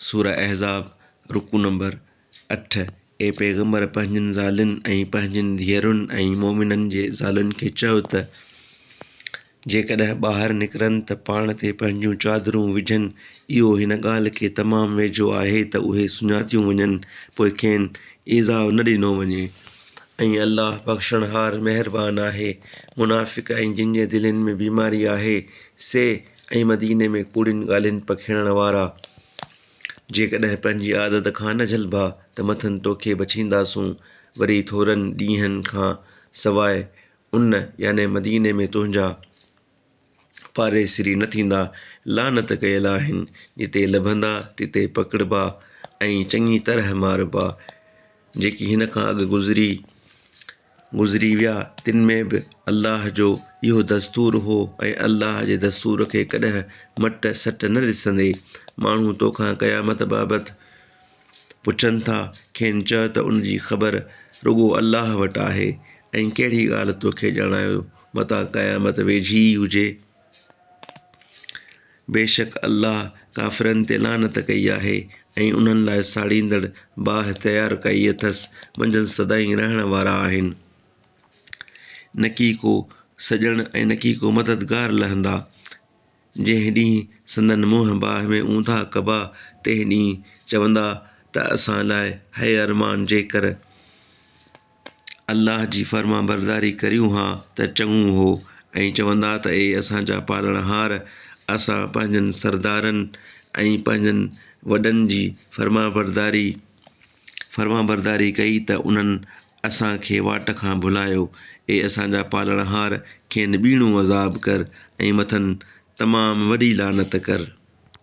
सूरह अहज़ाब रुकू नंबर 8। ए पैगंबर पंहिंजनि ज़ालुनि ऐं पंहिंजनि धीअरुनि ऐं मोमिननि जे ज़ालुनि खे चओ त जेकॾहिं ॿाहिरि निकिरनि त पाण ते पंहिंजूं चादरूं विझनि। इहो हिन ॻाल्हि खे तमामु वेझो आहे त उहे सुञातियूं वञनि, पोइ खेनि ईज़ाउ न ॾिनो वञे। ऐं अल्लाह बख़्शणहार महिरबान आहे। मुनाफ़िक़ ऐं जिन जे दिलनि में बीमारी आहे से ऐं मदीने में कूड़ियुनि ॻाल्हियुनि पखिड़ण वारा जेकॾहिं पंहिंजी आदत खां न झलिबा त मथनि तोखे बछींदासूं। वरी थोरनि ॾींहंनि खां सवाइ उन याने मदीने में तुंहिंजा पारेसिरी न थींदा। लानत कयल आहिनि जिते लभंदा तिते पकड़िबा ऐं चङी तरह मारिबा। जेकी हिन खां अॻु गुज़री विया तिन में बि अल्लाह जो इहो दस्तूर हो ऐं अल्लाह जे दस्तूर खे कॾहिं मट सट न ॾिसंदे। माण्हू तोखां क़यामत बाबति पुछनि था, खेनि चओ त उन जी ख़बर रुॻो अल्लाह वटि आहे। ऐं कहिड़ी ॻाल्हि तोखे ॼाणायो मतां क़यामत वेझी ई हुजे। बेशक अल्लाह काफ़िरनि ते लानत कई आहे ऐं उन्हनि लाइ साड़ींदड़ बाहि तयारु कई अथसि। मंझंदि सदाईं रहण वारा आहिनि। न की को सॼण ऐं न की को मददगार लहंदा। जंहिं ॾींहुं संदन मुंहुं बाहि में ऊंधा कबा तंहिं ॾींहुं चवंदा त असां लाइ है अरमान जेकर अल्लाह जी फ़र्मा बरदारी करियूं हा त चङो हो। ऐं चवंदा त ए असांजा पालणहार, असां पंहिंजनि सरदारनि ऐं पंहिंजनि वॾनि जी फर्माबरदारी कई त उन्हनि असांखे वाट खां भुलायो। ए असांजा पालणहार, खेनि ॿीणो अज़ाब कर ऐं मथनि तमामु वॾी लानत कर।